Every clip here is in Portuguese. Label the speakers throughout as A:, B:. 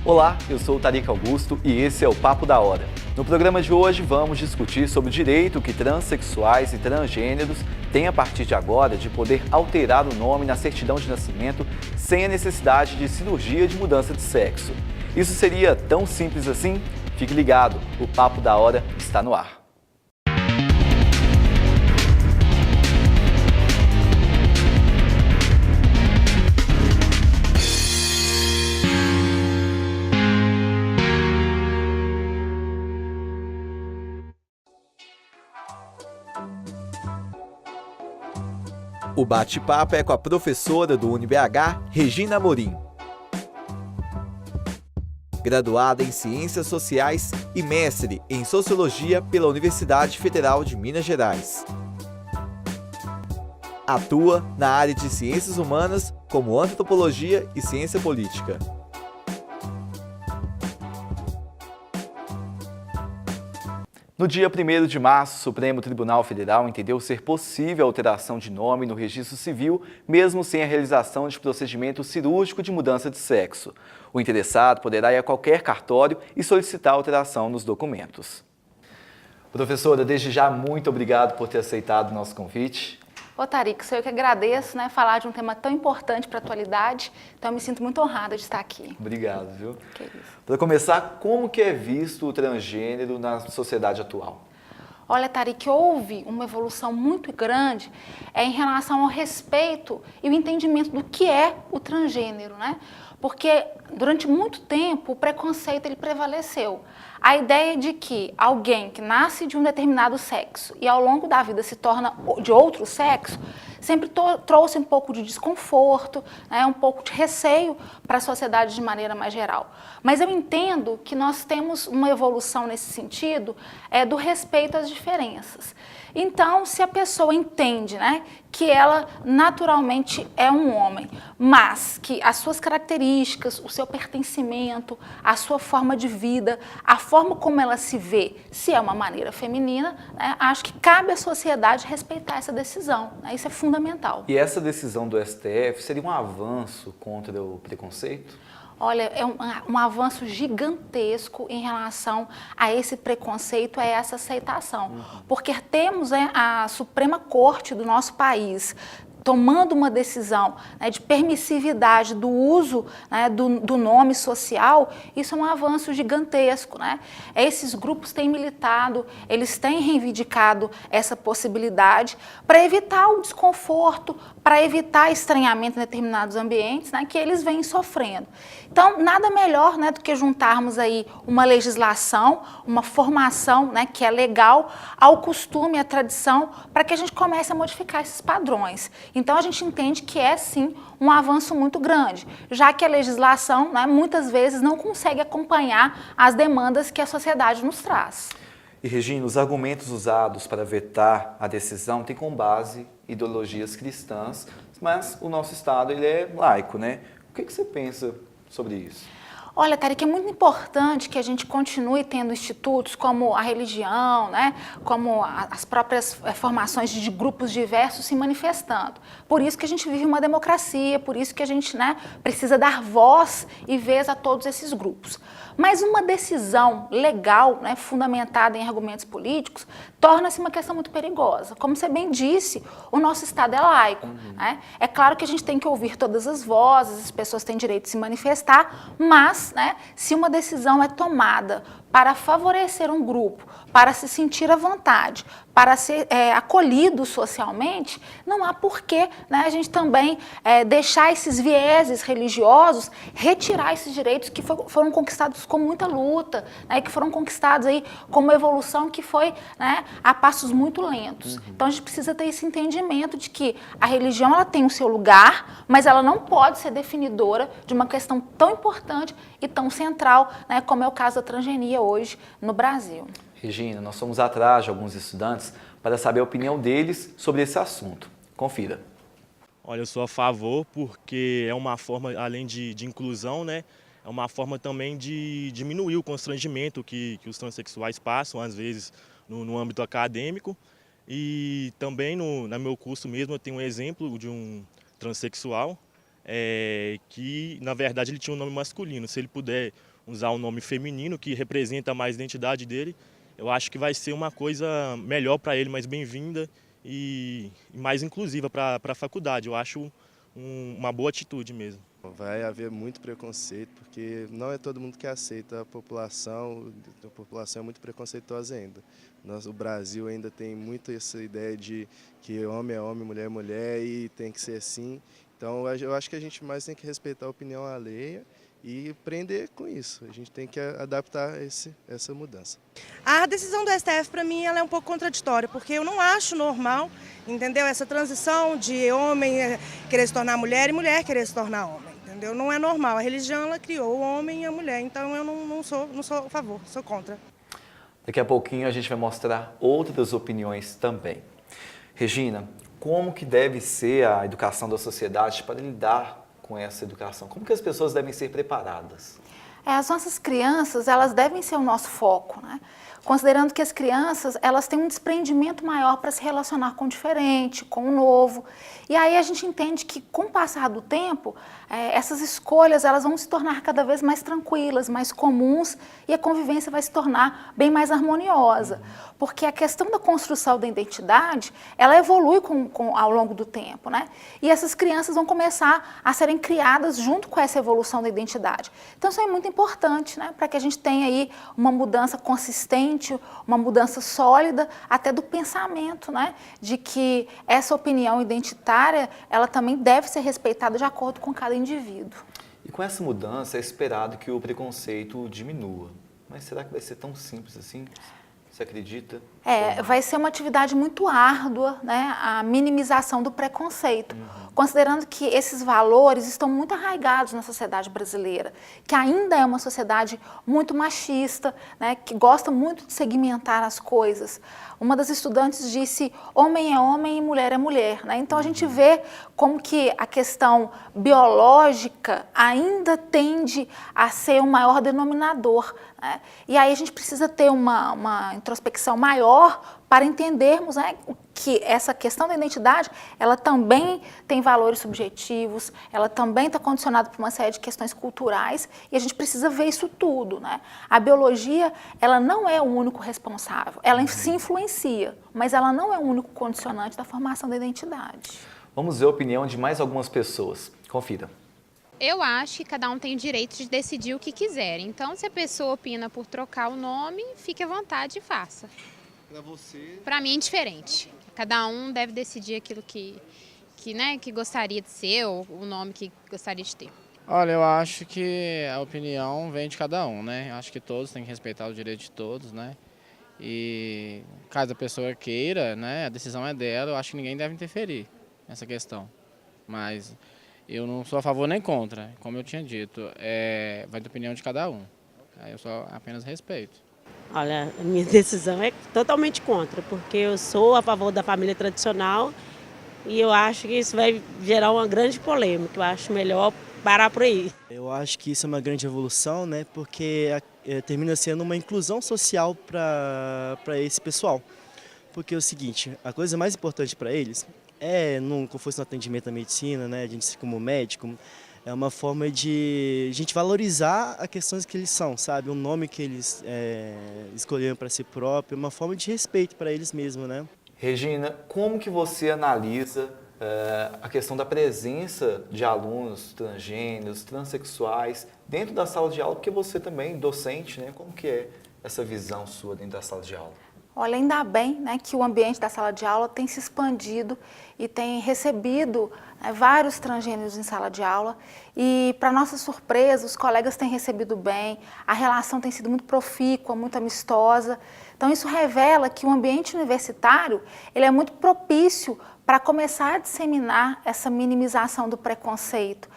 A: Olá, eu sou o Tarik Augusto e esse é o Papo da Hora. No programa de hoje vamos discutir sobre o direito que transexuais e transgêneros têm a partir de agora de poder alterar o nome na certidão de nascimento sem a necessidade de cirurgia de mudança de sexo. Isso seria tão simples assim? Fique ligado, o Papo da Hora está no ar. O bate-papo é com a professora do UniBH, Regina Amorim. Graduada em Ciências Sociais e mestre em Sociologia pela Universidade Federal de Minas Gerais. Atua na área de Ciências Humanas como Antropologia e Ciência Política. No dia 1º de março, o Supremo Tribunal Federal entendeu ser possível a alteração de nome no registro civil, mesmo sem a realização de procedimento cirúrgico de mudança de sexo. O interessado poderá ir a qualquer cartório e solicitar alteração nos documentos. Professora, desde já, muito obrigado por ter aceitado o nosso convite.
B: Ô, Tarik, sou eu que agradeço, falar de um tema tão importante para a atualidade, então eu me sinto muito honrada de estar aqui.
A: Obrigado, viu?
B: Que isso.
A: Para começar, como que é visto o transgênero na sociedade atual?
B: Olha, Tarik, houve uma evolução muito grande em relação ao respeito e o entendimento do que é o transgênero, Porque durante muito tempo o preconceito ele prevaleceu. A ideia de que alguém que nasce de um determinado sexo e ao longo da vida se torna de outro sexo, sempre trouxe um pouco de desconforto, um pouco de receio para a sociedade de maneira mais geral. Mas eu entendo que nós temos uma evolução nesse sentido do respeito às diferenças. Então, se a pessoa entende que ela naturalmente é um homem, mas que as suas características, o seu pertencimento, a sua forma de vida, a forma como ela se vê, se é uma maneira feminina, acho que cabe à sociedade respeitar essa decisão. Isso é fundamental.
A: E essa decisão do STF seria um avanço contra o preconceito?
B: Olha, é um avanço gigantesco em relação a esse preconceito, a essa aceitação. Porque temos a Suprema Corte do nosso país tomando uma decisão de permissividade do uso do nome social, isso é um avanço gigantesco. Esses grupos têm militado, eles têm reivindicado essa possibilidade para evitar o desconforto, para evitar estranhamento em determinados ambientes que eles vêm sofrendo. Então, nada melhor do que juntarmos aí uma legislação, uma formação que é legal ao costume, à tradição, para que a gente comece a modificar esses padrões. Então, a gente entende que é, sim, um avanço muito grande, já que a legislação, muitas vezes, não consegue acompanhar as demandas que a sociedade nos traz.
A: E, Regina, os argumentos usados para vetar a decisão têm como base ideologias cristãs, mas o nosso Estado ele é laico, O que você pensa sobre isso?
B: Olha, Tarik, é muito importante que a gente continue tendo institutos como a religião, como as próprias formações de grupos diversos se manifestando. Por isso que a gente vive uma democracia, por isso que a gente precisa dar voz e vez a todos esses grupos. Mas uma decisão legal, fundamentada em argumentos políticos, torna-se uma questão muito perigosa. Como você bem disse, o nosso Estado é laico. É claro que a gente tem que ouvir todas as vozes, as pessoas têm direito de se manifestar, mas se uma decisão é tomada para favorecer um grupo, para se sentir à vontade, para ser acolhido socialmente, não há porquê a gente também deixar esses vieses religiosos, retirar esses direitos que foram conquistados com muita luta, que foram conquistados aí com uma evolução que foi a passos muito lentos. Então a gente precisa ter esse entendimento de que a religião ela tem o seu lugar, mas ela não pode ser definidora de uma questão tão importante e tão central, como é o caso da transgenia hoje no Brasil.
A: Regina, nós fomos atrás de alguns estudantes para saber a opinião deles sobre esse assunto. Confira.
C: Olha, eu sou a favor porque é uma forma, além de inclusão, é uma forma também de diminuir o constrangimento que os transexuais passam, às vezes, no âmbito acadêmico. E também no meu curso mesmo eu tenho um exemplo de um transexual que na verdade ele tinha um nome masculino. Se ele puder usar um nome feminino que representa mais a identidade dele, eu acho que vai ser uma coisa melhor para ele, mais bem-vinda e mais inclusiva para a faculdade. Eu acho uma boa atitude mesmo.
D: Vai haver muito preconceito, porque não é todo mundo que aceita a população é muito preconceituosa ainda. O Brasil ainda tem muito essa ideia de que homem é homem, mulher é mulher e tem que ser assim. Então eu acho que a gente mais tem que respeitar a opinião alheia e aprender com isso. A gente tem que adaptar essa mudança.
E: A decisão do STF, para mim, ela é um pouco contraditória, porque eu não acho normal, entendeu? Essa transição de homem querer se tornar mulher e mulher querer se tornar homem, entendeu? Não é normal. A religião, ela criou o homem e a mulher, então eu não sou a favor, sou contra.
A: Daqui a pouquinho a gente vai mostrar outras opiniões também. Regina, como que deve ser a educação da sociedade para lidar com essa educação? Como que as pessoas devem ser preparadas?
B: As nossas crianças, elas devem ser o nosso foco, né? Considerando que as crianças, elas têm um desprendimento maior para se relacionar com o diferente, com o novo. E aí a gente entende que, com o passar do tempo, essas escolhas elas vão se tornar cada vez mais tranquilas, mais comuns, e a convivência vai se tornar bem mais harmoniosa. Porque a questão da construção da identidade, ela evolui ao longo do tempo, né? E essas crianças vão começar a serem criadas junto com essa evolução da identidade. Então isso é muito importante, né? Para que a gente tenha aí uma mudança consistente, uma mudança sólida, até do pensamento, né? De que essa opinião identitária, ela também deve ser respeitada de acordo com cada indivíduo.
A: E com essa mudança é esperado que o preconceito diminua. Mas será que vai ser tão simples assim? Você acredita?
B: Vai ser uma atividade muito árdua, né? A minimização do preconceito, considerando que esses valores estão muito arraigados na sociedade brasileira, que ainda é uma sociedade muito machista, né? Que gosta muito de segmentar as coisas. Uma das estudantes disse, homem é homem e mulher é mulher, né? Então a gente vê como que a questão biológica ainda tende a ser o maior denominador, né? E aí a gente precisa ter uma introspecção maior para entendermos, né, que essa questão da identidade, ela também tem valores subjetivos, ela também está condicionada por uma série de questões culturais e a gente precisa ver isso tudo, né? A biologia, ela não é o único responsável, ela se influencia, mas ela não é o único condicionante da formação da identidade.
A: Vamos ver a opinião de mais algumas pessoas. Confira.
F: Eu acho que cada um tem o direito de decidir o que quiser. Então, se a pessoa opina por trocar o nome, fique à vontade e faça.
D: Para você?
F: Para mim é indiferente. Cada um deve decidir aquilo que gostaria de ser ou o nome que gostaria de ter.
G: Olha, eu acho que a opinião vem de cada um, né? Eu acho que todos têm que respeitar o direito de todos, né? E caso a pessoa queira, né, a decisão é dela, eu acho que ninguém deve interferir nessa questão. Mas eu não sou a favor nem contra, como eu tinha dito, vai da opinião de cada um. Eu só apenas respeito.
H: Olha, a minha decisão é totalmente contra, porque eu sou a favor da família tradicional e eu acho que isso vai gerar uma grande polêmica. Eu acho melhor parar por aí.
I: Eu acho que isso é uma grande evolução, né? Porque termina sendo uma inclusão social para esse pessoal. Porque é o seguinte, a coisa mais importante para eles como fosse no atendimento da medicina, né? A gente como médico, é uma forma de a gente valorizar as questões que eles são, sabe? O nome que eles escolheram para si próprio, uma forma de respeito para eles mesmos, né?
A: Regina, como que você analisa a questão da presença de alunos transgêneros, transexuais dentro da sala de aula, porque você também, docente, né? Como que é essa visão sua dentro da sala de aula?
B: Olha, ainda bem, né, que o ambiente da sala de aula tem se expandido e tem recebido vários transgêneros em sala de aula e, para nossa surpresa, os colegas têm recebido bem, a relação tem sido muito profícua, muito amistosa. Então isso revela que o ambiente universitário ele é muito propício para começar a disseminar essa minimização do preconceito,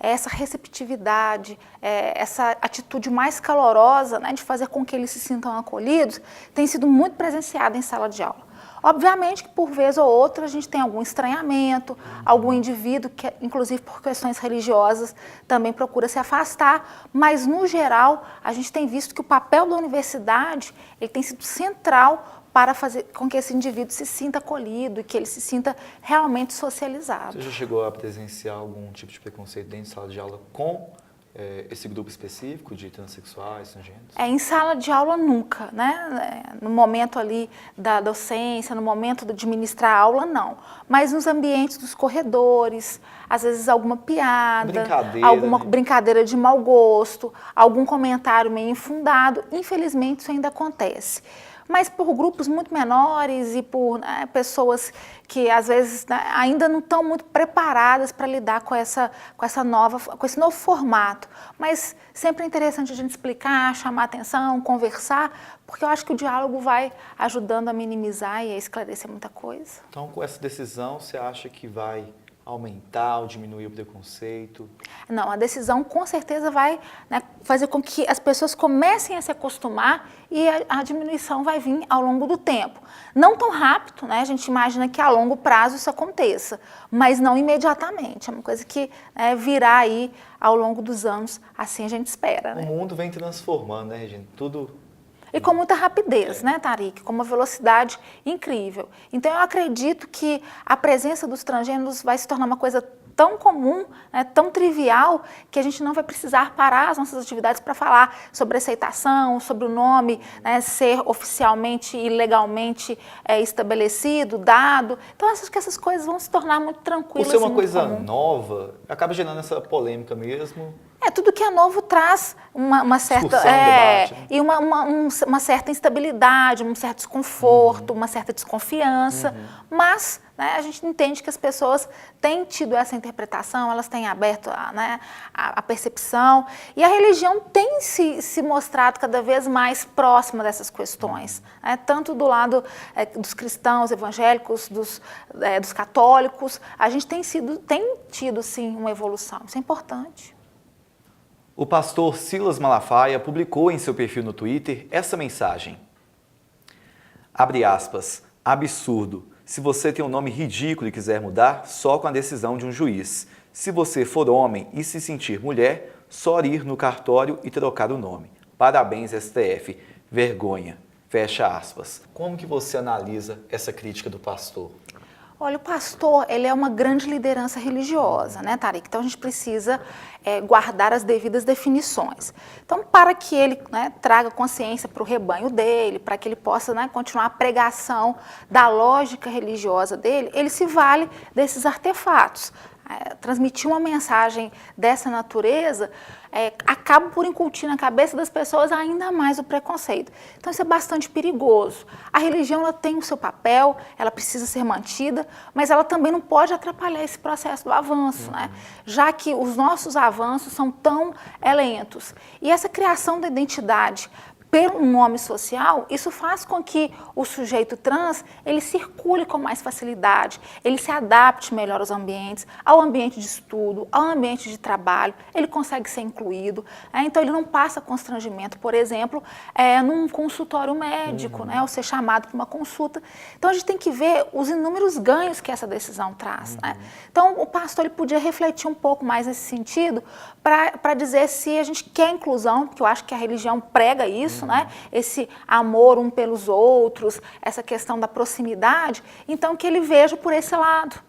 B: essa receptividade, essa atitude mais calorosa, né, de fazer com que eles se sintam acolhidos, tem sido muito presenciada em sala de aula. Obviamente que por vez ou outra a gente tem algum estranhamento, algum indivíduo que, inclusive por questões religiosas, também procura se afastar, mas no geral a gente tem visto que o papel da universidade ele tem sido central para fazer com que esse indivíduo se sinta acolhido e que ele se sinta realmente socializado.
A: Você já chegou a presenciar algum tipo de preconceito dentro de sala de aula com esse grupo específico de transexuais, transgêneros?
B: Em sala de aula nunca, né? No momento ali da docência, no momento de ministrar a aula, não. Mas nos ambientes dos corredores, às vezes alguma piada, alguma brincadeira de mau gosto, algum comentário meio infundado, infelizmente isso ainda acontece. Mas por grupos muito menores e por pessoas que às vezes ainda não estão muito preparadas para lidar com esse novo formato. Mas sempre é interessante a gente explicar, chamar atenção, conversar, porque eu acho que o diálogo vai ajudando a minimizar e a esclarecer muita coisa.
A: Então, com essa decisão, você acha que vai aumentar ou diminuir o preconceito?
B: Não, a decisão com certeza vai fazer com que as pessoas comecem a se acostumar e a diminuição vai vir ao longo do tempo. Não tão rápido, né? A gente imagina que a longo prazo isso aconteça, mas não imediatamente. É uma coisa que virá aí ao longo dos anos, assim a gente espera.
A: O mundo vem transformando, né, Regina? Tudo...
B: E com muita rapidez, né, Tarik? Com uma velocidade incrível. Então, eu acredito que a presença dos transgêneros vai se tornar uma coisa tão comum, tão trivial, que a gente não vai precisar parar as nossas atividades para falar sobre aceitação, sobre o nome ser oficialmente e legalmente estabelecido, dado. Então, acho que essas coisas vão se tornar muito tranquilas.
A: Por ser uma coisa nova, acaba gerando essa polêmica mesmo.
B: Tudo que é novo traz uma certa
A: debate, né?
B: E uma certa instabilidade, um certo desconforto, uma certa desconfiança, mas a gente entende que as pessoas têm tido essa interpretação, elas têm aberto a percepção, e a religião tem se mostrado cada vez mais próxima dessas questões, tanto do lado dos cristãos evangélicos, dos católicos, a gente tem tido sim uma evolução, isso é importante.
A: O pastor Silas Malafaia publicou em seu perfil no Twitter essa mensagem. Abre aspas, absurdo. Se você tem um nome ridículo e quiser mudar, só com a decisão de um juiz. Se você for homem e se sentir mulher, só ir no cartório e trocar o nome. Parabéns, STF. Vergonha. Fecha aspas. Como que você analisa essa crítica do pastor?
B: Olha, o pastor, ele é uma grande liderança religiosa, né, Tarik? Então, a gente precisa guardar as devidas definições. Então, para que ele traga consciência para o rebanho dele, para que ele possa continuar a pregação da lógica religiosa dele, ele se vale desses artefatos. Transmitir uma mensagem dessa natureza acaba por incutir na cabeça das pessoas ainda mais o preconceito. Então isso é bastante perigoso. A religião ela tem o seu papel, ela precisa ser mantida, mas ela também não pode atrapalhar esse processo do avanço, já que os nossos avanços são tão lentos. E essa criação da identidade pelo nome social, isso faz com que o sujeito trans, ele circule com mais facilidade, ele se adapte melhor aos ambientes, ao ambiente de estudo, ao ambiente de trabalho, ele consegue ser incluído, então ele não passa constrangimento, por exemplo, num consultório médico, ao ser chamado para uma consulta. Então a gente tem que ver os inúmeros ganhos que essa decisão traz. Então o pastor ele podia refletir um pouco mais nesse sentido para dizer se a gente quer inclusão, porque eu acho que a religião prega isso, esse amor um pelos outros, essa questão da proximidade, então que ele veja por esse lado,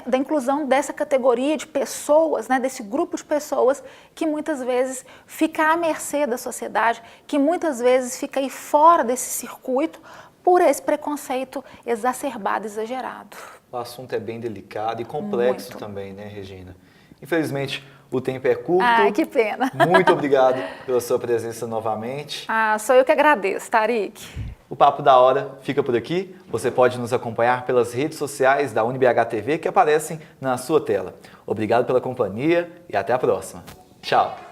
B: da inclusão dessa categoria de pessoas, desse grupo de pessoas que muitas vezes fica à mercê da sociedade, que muitas vezes fica aí fora desse circuito por esse preconceito exacerbado, exagerado.
A: O assunto é bem delicado e complexo também, né, Regina? Infelizmente, o tempo é curto.
B: Ai, que pena.
A: Muito obrigado pela sua presença novamente.
B: Sou eu que agradeço, Tarik.
A: O Papo da Hora fica por aqui. Você pode nos acompanhar pelas redes sociais da UniBH TV que aparecem na sua tela. Obrigado pela companhia e até a próxima. Tchau.